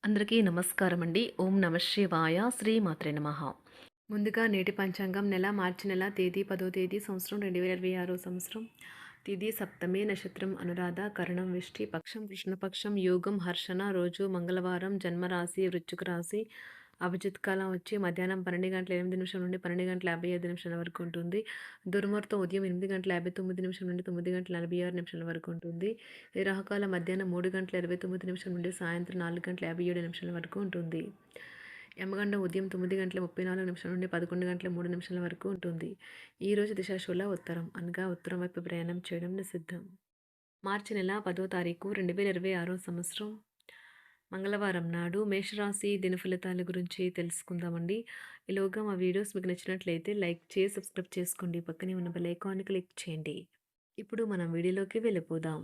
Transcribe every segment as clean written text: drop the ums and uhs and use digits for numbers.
అందరికీ నమస్కారం అండి. ఓం నమ శివాయ. శ్రీమాత్రే నమః. ముందుగా నేటి పంచాంగం మార్చి నెల తేదీ 10వ తేదీ సంవత్సరం 2026 సంవత్సరం. తిథి సప్తమి, నక్షత్రం అనురాధ, కరణం విష్టి, పక్షం కృష్ణపక్షం, యోగం హర్షణ, రోజు మంగళవారం, జన్మరాశి వృశ్చిక రాశి. అభిజిత్ కాలం వచ్చి మధ్యాహ్నం 12:08 నుండి 12:55 వరకు ఉంటుంది. దుర్ముహూర్తం ఉదయం 8:59 నుండి 9:46 వరకు ఉంటుంది. ఈ రాహుకాలం మధ్యాహ్నం 3:29 నుండి సాయంత్రం 4:57 వరకు ఉంటుంది. యమగండం ఉదయం 9:34 నుండి 11:03 వరకు ఉంటుంది. ఈరోజు దిశాశూల ఉత్తరం అనగా ఉత్తరం వైపు ప్రయాణం చేయడం నిషిద్ధం. మార్చి నెల 10వ తారీఖు 2026 సంవత్సరం మంగళవారం నాడు మేషరాశి దినఫలితాల గురించి తెలుసుకుందామండి. ఈలోగా మా వీడియోస్ మీకు నచ్చినట్లయితే లైక్ చేసి సబ్స్క్రైబ్ చేసుకోండి. పక్కనే ఉన్న బెల్ ఐకాన్ని క్లిక్ చేయండి. ఇప్పుడు మనం వీడియోలోకి వెళ్ళిపోదాం.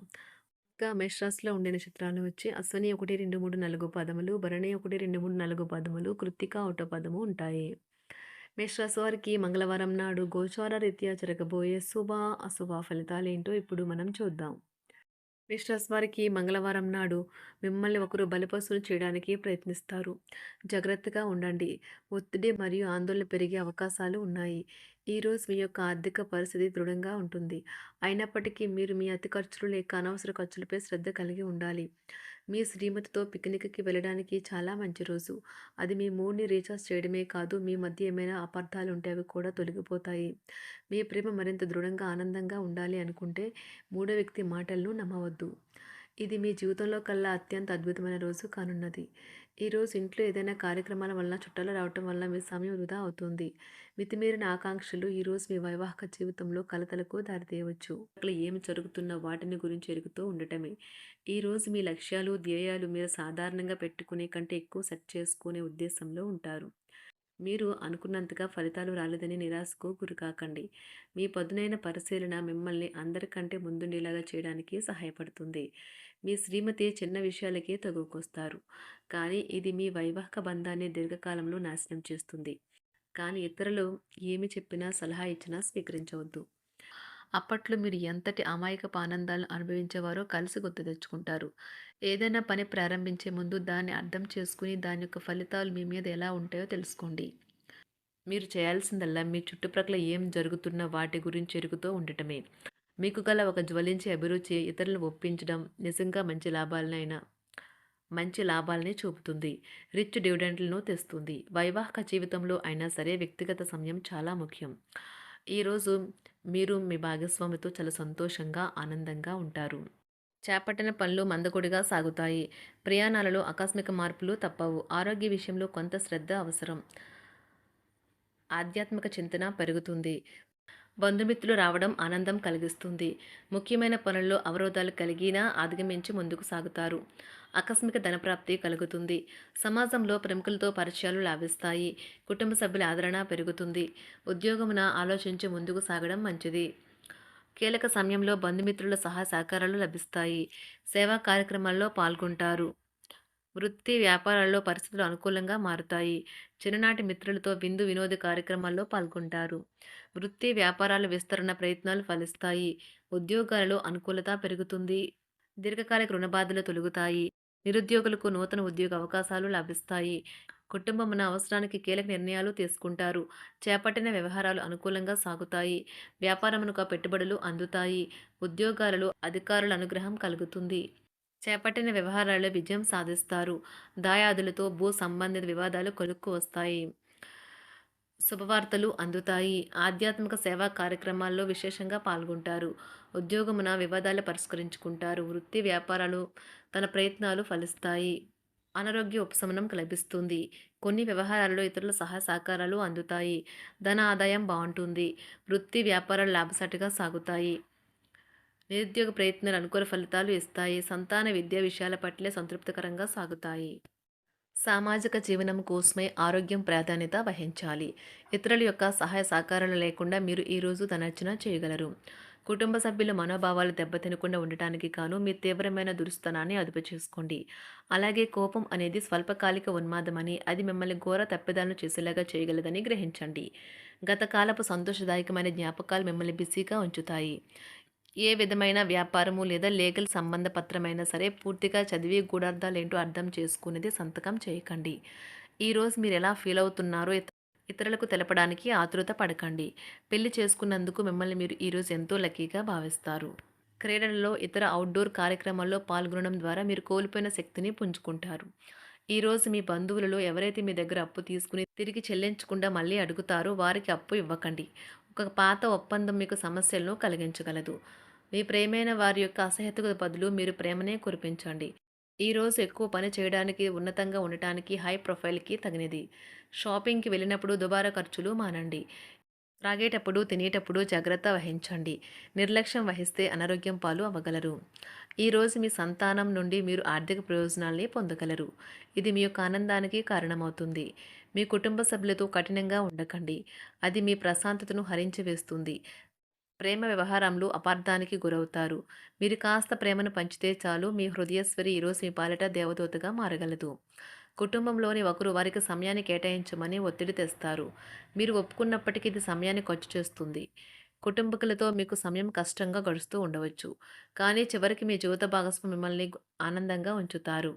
ఇంకా మేషరాశిలో ఉండే నక్షత్రాలు వచ్చి అశ్విని 1, 2, 3, 4 పాదములు, భరణి 1, 2, 3, 4 పాదములు, కృత్తిక 1వ పాదము ఉంటాయి. మేషరాశి వారికి మంగళవారం నాడు గోచార రీత్యా జరగబోయే శుభ అశుభ ఫలితాలు ఏంటో ఇప్పుడు మనం చూద్దాం. మేషరాశి వారికి మంగళవారం నాడు మిమ్మల్ని ఒకరు బలిపశువులు చేయడానికి ప్రయత్నిస్తారు. జాగ్రత్తగా ఉండండి. ఒత్తిడి మరియు ఆందోళన పెరిగే అవకాశాలు ఉన్నాయి. ఈరోజు మీ యొక్క ఆర్థిక పరిస్థితి దృఢంగా ఉంటుంది. అయినప్పటికీ మీరు మీ అతి ఖర్చులు లేక అనవసర ఖర్చులపై శ్రద్ధ కలిగి ఉండాలి. మీ శ్రీమతితో పిక్నిక్కి వెళ్ళడానికి చాలా మంచి రోజు. అది మీ మూడ్ని రీఛార్జ్ చేయడమే కాదు, మీ మధ్య ఏమైనా అపార్థాలు ఉంటే అవి కూడా తొలగిపోతాయి. మీ ప్రేమ మరింత దృఢంగా ఆనందంగా ఉండాలి అనుకుంటే మూడో వ్యక్తి మాటలను నమ్మవద్దు. ఇది మీ జీవితంలో కల్లా అత్యంత అద్భుతమైన రోజు కానున్నది. ఈరోజు ఇంట్లో ఏదైనా కార్యక్రమాల వలన చుట్టాలు రావటం వలన మీ సమయం వృధా అవుతుంది. మితిమీరిన ఆకాంక్షలు ఈరోజు మీ వైవాహిక జీవితంలో కలతలకు దారితీయవచ్చు. అక్కడ ఏమి జరుగుతున్న వాటిని గురించి ఎరుగుతూ ఉండటమే. ఈరోజు మీ లక్ష్యాలు, ధ్యేయాలు మీరు సాధారణంగా పెట్టుకునే కంటే ఎక్కువ సెట్ చేసుకునే ఉద్దేశంలో ఉంటారు. మీరు అనుకున్నంతగా ఫలితాలు రాలేదని నిరాశకు గురికాకండి. మీ పదునైన పరిశీలన మిమ్మల్ని అందరికంటే ముందుండేలాగా చేయడానికి సహాయపడుతుంది. మీ శ్రీమతి చిన్న విషయాలకే తగుకొస్తారు, కానీ ఇది మీ వైవాహిక బంధాన్ని దీర్ఘకాలంలో నాశనం చేస్తుంది. కానీ ఇతరులు ఏమి చెప్పినా, సలహా ఇచ్చినా స్వీకరించవద్దు. అప్పట్లో మీరు ఎంతటి అమాయకపు ఆనందాలను అనుభవించేవారో కలిసి గుర్తు తెచ్చుకుంటారు. ఏదైనా పని ప్రారంభించే ముందు దాన్ని అర్థం చేసుకుని దాని యొక్క ఫలితాలు మీ మీద ఎలా ఉంటాయో తెలుసుకోండి. మీరు చేయాల్సిందల్లా మీ చుట్టుప్రక్కల ఏం జరుగుతున్న వాటి గురించి ఎరుగుతూ ఉండటమే. మీకు గల ఒక జ్వలించే అభిరుచి ఇతరులను ఒప్పించడం నిజంగా మంచి లాభాలని చూపుతుంది. రిచ్ డివిడెండ్లను తెస్తుంది. వైవాహిక జీవితంలో అయినా సరే వ్యక్తిగత సమయం చాలా ముఖ్యం. ఈరోజు మీరు మీ భాగస్వామితో చాలా సంతోషంగా, ఆనందంగా ఉంటారు. చేపట్టిన పనులు మందకొడిగా సాగుతాయి. ప్రయాణాలలో ఆకస్మిక మార్పులు తప్పవు. ఆరోగ్య విషయంలో కొంత శ్రద్ధ అవసరం. ఆధ్యాత్మిక చింతన పెరుగుతుంది. బంధుమిత్రులు రావడం ఆనందం కలిగిస్తుంది. ముఖ్యమైన పనుల్లో అవరోధాలు కలిగినా అధిగమించి ముందుకు సాగుతారు. ఆకస్మిక ధనప్రాప్తి కలుగుతుంది. సమాజంలో ప్రముఖులతో పరిచయాలు లాభిస్తాయి. కుటుంబ సభ్యుల ఆదరణ పెరుగుతుంది. ఉద్యోగమున ఆలోచించి ముందుకు సాగడం మంచిది. కీలక సమయంలో బంధుమిత్రుల సహాయ సహకారాలు లభిస్తాయి. సేవా కార్యక్రమాల్లో పాల్గొంటారు. వృత్తి వ్యాపారాల్లో పరిస్థితులు అనుకూలంగా మారుతాయి. చిన్ననాటి మిత్రులతో విందు వినోద కార్యక్రమాల్లో పాల్గొంటారు. వృత్తి వ్యాపారాల విస్తరణ ప్రయత్నాలు ఫలిస్తాయి. ఉద్యోగాలలో అనుకూలత పెరుగుతుంది. దీర్ఘకాలిక రుణ బాధలు తొలగుతాయి. నిరుద్యోగులకు నూతన ఉద్యోగ అవకాశాలు లభిస్తాయి. కుటుంబమున అవసరానికి కీలక నిర్ణయాలు తీసుకుంటారు. చేపట్టిన వ్యవహారాలు అనుకూలంగా సాగుతాయి. వ్యాపారమునకు పెట్టుబడులు అందుతాయి. ఉద్యోగాలలో అధికారుల అనుగ్రహం కలుగుతుంది. చేపట్టిన వ్యవహారాల్లో విజయం సాధిస్తారు. దాయాదులతో భూ సంబంధిత వివాదాలు కొలుక్కు వస్తాయి. శుభవార్తలు అందుతాయి. ఆధ్యాత్మిక సేవా కార్యక్రమాల్లో విశేషంగా పాల్గొంటారు. ఉద్యోగమున వివాదాలు పరిష్కరించుకుంటారు. వృత్తి వ్యాపారాలు తన ప్రయత్నాలు ఫలిస్తాయి. అనారోగ్య ఉపశమనం లభిస్తుంది. కొన్ని వ్యవహారాల్లో ఇతరుల సహాయ సహకారాలు అందుతాయి. ధన ఆదాయం బాగుంటుంది. వృత్తి వ్యాపారాలు లాభసాటిగా సాగుతాయి. నిరుద్యోగ ప్రయత్నాలు అనుకూల ఫలితాలు ఇస్తాయి. సంతాన విద్యా విషయాల పట్లే సంతృప్తికరంగా సాగుతాయి. సామాజిక జీవనం కోసమే ఆరోగ్యం ప్రాధాన్యత వహించాలి. ఇతరుల యొక్క సహాయ సహకారాలు లేకుండా మీరు ఈరోజు ధనార్జన చేయగలరు. కుటుంబ సభ్యుల మనోభావాలు దెబ్బతినకుండా ఉండటానికి గాను మీ తీవ్రమైన దురుస్తనాన్ని అదుపు చేసుకోండి. అలాగే కోపం అనేది స్వల్పకాలిక ఉన్మాదమని, అది మిమ్మల్ని ఘోర తప్పిదాలను చేసేలాగా చేయగలదని గ్రహించండి. గత కాలపు సంతోషదాయకమైన జ్ఞాపకాలు మిమ్మల్ని బిజీగా ఉంచుతాయి. ఏ విధమైన వ్యాపారము లేదా లీగల్ సంబంధ పత్రమైనా సరే పూర్తిగా చదివి గూఢార్థాలేంటో అర్థం చేసుకునేది సంతకం చేయకండి. ఈరోజు మీరు ఎలా ఫీల్ అవుతున్నారో ఇతరులకు తెలపడానికి ఆతృత పడకండి. పెళ్లి చేసుకున్నందుకు మిమ్మల్ని మీరు ఈరోజు ఎంతో లక్కీగా భావిస్తారు. క్రీడలలో ఇతర అవుట్‌డోర్ కార్యక్రమాల్లో పాల్గొనడం ద్వారా మీరు కోల్పోయిన శక్తిని పుంజుకుంటారు. ఈరోజు మీ బంధువులలో ఎవరైతే మీ దగ్గర అప్పు తీసుకుని తిరిగి చెల్లించకుండా మళ్ళీ అడుగుతారో వారికి అప్పు ఇవ్వకండి. ఒక పాత ఒప్పందం మీకు సమస్యలను కలిగించగలదు. మీ ప్రియమైన వారి యొక్క అసహ్యతకు బదులు మీరు ప్రేమనే కురిపించండి. ఈరోజు ఎక్కువ పని చేయడానికి, ఉన్నతంగా ఉండటానికి, హై ప్రొఫైల్‌కి తగినది. షాపింగ్‌కి వెళ్ళినప్పుడు దుబారా ఖర్చులు మానండి. త్రాగేటప్పుడు, తినేటప్పుడు జాగ్రత్త వహించండి. నిర్లక్ష్యం వహిస్తే అనారోగ్యం పాలు అవ్వగలరు. ఈరోజు మీ సంతానం నుండి మీరు ఆర్థిక ప్రయోజనాల్ని పొందగలరు. ఇది మీ యొక్క ఆనందానికి కారణమవుతుంది. మీ కుటుంబ సభ్యులతో కఠినంగా ఉండకండి. అది మీ ప్రశాంతతను హరించి వేస్తుంది. ప్రేమ వ్యవహారంలో అపార్థానికి గురవుతారు. మీరు కాస్త ప్రేమను పంచితే చాలు మీ హృదయేశ్వరి ఈరోజు మీ పాలిట దేవదూతగా మారగలదు. కుటుంబంలోని ఒకరు వారికి సమయాన్ని కేటాయించమని ఒత్తిడి తెస్తారు. మీరు ఒప్పుకున్నప్పటికీ ఇది సమయాన్ని ఖర్చు చేస్తుంది. కుటుంబకులతో మీకు సమయం కష్టంగా గడుస్తూ ఉండవచ్చు. కానీ చివరికి మీ జీవిత భాగస్వామి మిమ్మల్ని ఆనందంగా ఉంచుతారు.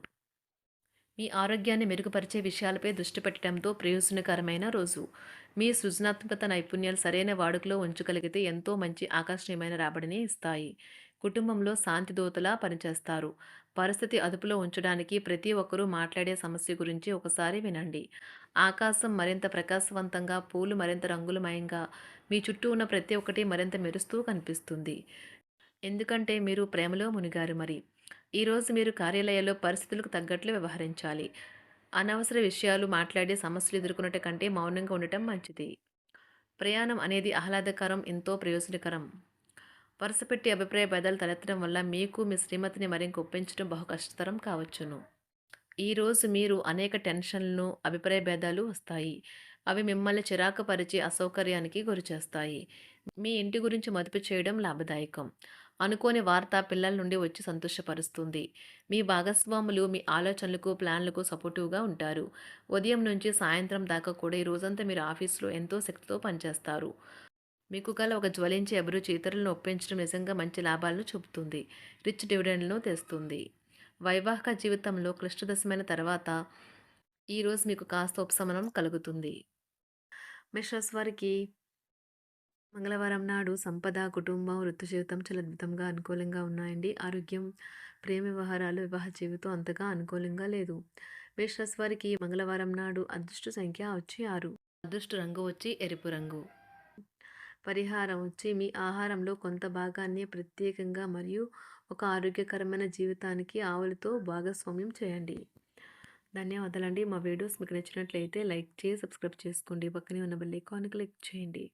మీ ఆరోగ్యాన్ని మెరుగుపరిచే విషయాలపై దృష్టి పెట్టడంతో ప్రయోజనకరమైన రోజు. మీ సృజనాత్మకత నైపుణ్యాలు సరైన వాడుకలో ఉంచగలిగితే ఎంతో మంచి ఆకర్షణీయమైన రాబడిని ఇస్తాయి. కుటుంబంలో శాంతి దూతలా పనిచేస్తారు. పరిస్థితి అదుపులో ఉంచడానికి ప్రతి ఒక్కరూ మాట్లాడే సమస్య గురించి ఒకసారి వినండి. ఆకాశం మరింత ప్రకాశవంతంగా, పూలు మరింత రంగులమయంగా, మీ చుట్టూ ఉన్న ప్రతి ఒక్కటి మరింత మెరుస్తూ కనిపిస్తుంది. ఎందుకంటే మీరు ప్రేమలో మునిగారు మరి. ఈరోజు మీరు కార్యాలయాల్లో పరిస్థితులకు తగ్గట్లు వ్యవహరించాలి. అనవసర విషయాలు మాట్లాడి సమస్యలు ఎదుర్కొనట కంటే మౌనంగా ఉండటం మంచిది. ప్రయాణం అనేది ఆహ్లాదకరం, ఎంతో ప్రయోజనకరం. వరుసపెట్టి అభిప్రాయ భేదాలు తలెత్తడం వల్ల మీకు మీ శ్రీమతిని మరింక ఒప్పించడం బహు కష్టతరం కావచ్చును. ఈరోజు మీరు అనేక టెన్షన్లను, అభిప్రాయ భేదాలు వస్తాయి. అవి మిమ్మల్ని చిరాకు పరిచి అసౌకర్యానికి గురిచేస్తాయి. మీ ఇంటి గురించి మదుపు చేయడం లాభదాయకం. అనుకోని వార్త పిల్లల నుండి వచ్చి సంతోషపరుస్తుంది. మీ భాగస్వాములు మీ ఆలోచనలకు, ప్లాన్లకు సపోర్టివ్‌గా ఉంటారు. ఉదయం నుంచి సాయంత్రం దాకా కూడా ఈ రోజంతా మీరు ఆఫీస్‌లో ఎంతో శక్తితో పనిచేస్తారు. మీకు గల ఒక జ్వలించే అభిరుచి ఇతరులను ఒప్పించడం నిజంగా మంచి లాభాలను చూపుతుంది. రిచ్ డివిడెండ్‌లను తెస్తుంది. వైవాహిక జీవితంలో క్లిష్టదశమైన తర్వాత ఈరోజు మీకు కాస్త ఉపశమనం కలుగుతుంది. మేషరాశి వారికి మంగళవారం నాడు సంపద, కుటుంబం, వృత్తి జీవితం చాలా అద్భుతంగా అనుకూలంగా ఉన్నాయండి. ఆరోగ్యం, ప్రేమ వ్యవహారాలు, వివాహ జీవితం అంతగా అనుకూలంగా లేదు. మేషరాశి వారికి మంగళవారం నాడు అదృష్ట సంఖ్య వచ్చి 6. అదృష్ట రంగు వచ్చి ఎరుపు రంగు. పరిహారం వచ్చి మీ ఆహారంలో కొంత భాగాన్ని ప్రత్యేకంగా మరియు ఒక ఆరోగ్యకరమైన జీవితానికి ఆవులతో భాగస్వామ్యం చేయండి. ధన్యవాదాలండి. మా వీడియోస్ మీకు నచ్చినట్లయితే లైక్ చేసి సబ్స్క్రైబ్ చేసుకోండి. పక్కనే ఉన్న బెల్ ఐకాన్ క్లిక్ చేయండి.